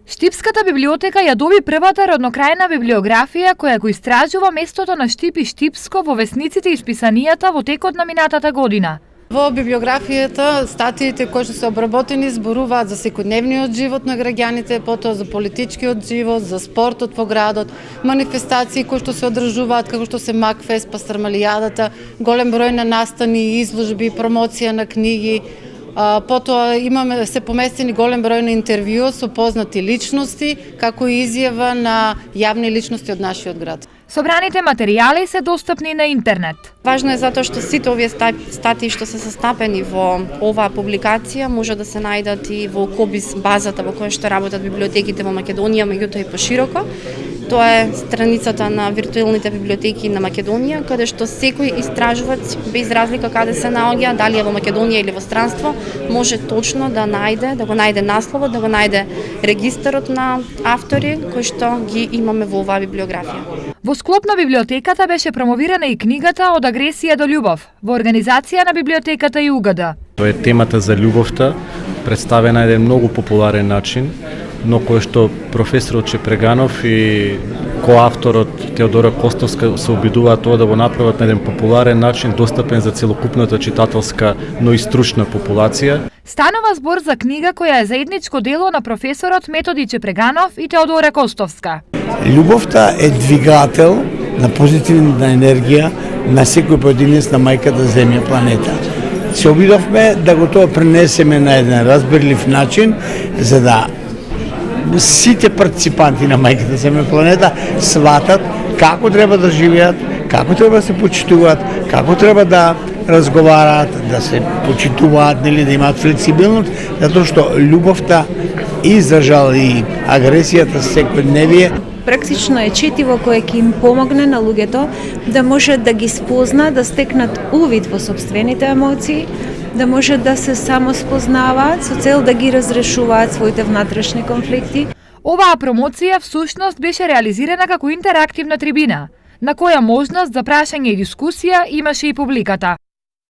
Штипската библиотека ја доби првата роднокрајна библиографија која го истражува местото на Штип и Штипско во весниците и списанијата во текот на минатата година. Во библиографијата статиите кои што се обработени зборуваат за секојдневниот живот на граѓаните, потоа за политичкиот живот, за спортот во градот, манифестации кои што се одржуваат како што се Макфест, Пастрмалијадата, голем број на настани, изложби, промоција на книги. Потоа имаме се поместени голем број на интервју со познати личности, како и изјава на јавни личности од нашиот град. Собраните материјали се достапни на интернет. Важно е затоа што сите овие статии што се состапени во оваа публикација може да се најдат и во Кобис базата во која што работат библиотеките во Македонија, меѓутоа и пошироко. Тоа е страницата на виртуелните библиотеки на Македонија, каде што секој истражувач, без разлика каде се наоѓа, дали е во Македонија или во странство, може точно да го најде насловот, да го најде регистарот на автори кои што ги имаме во оваа библиографија. Во склоп на библиотеката беше промовирана и книгата Од агресија до љубов, во организација на библиотеката и УГД. Тоа е темата за љубовта, представена на еден многу популарен начин, но кој што професорот Чепреганов и коавторот Теодора Костовска се обидуваат тоа да го направат на еден популарен начин, достапен за целокупната читателска, но и стручна популација. Станува збор за книга која е заедничко дело на професорот Методи Чепреганов и Теодора Костовска. Љубовта е двигател на позитивна енергија на секој поединец на мајката Земја, планета. Се обидовме да го тоа пренесеме на еден разбирлив начин, за да сите партиципанти на мајката Земја, планета сватат како треба да живеат, како треба да се почитуваат, како треба да разговараат, да се почитуваат, нели, да имаат флексибилност, затоа што љубовта и за жал и агресијата секојдневие практично е четиво кое ќе им помогне на луѓето да може да ги спозна, да стекнат увид во сопствените емоции, да може да се самоспознаваат со цел да ги разрешуваат своите внатрешни конфликти. Оваа промоција всушност беше реализирана како интерактивна трибина, на која можност за прашање и дискусија имаше и публиката.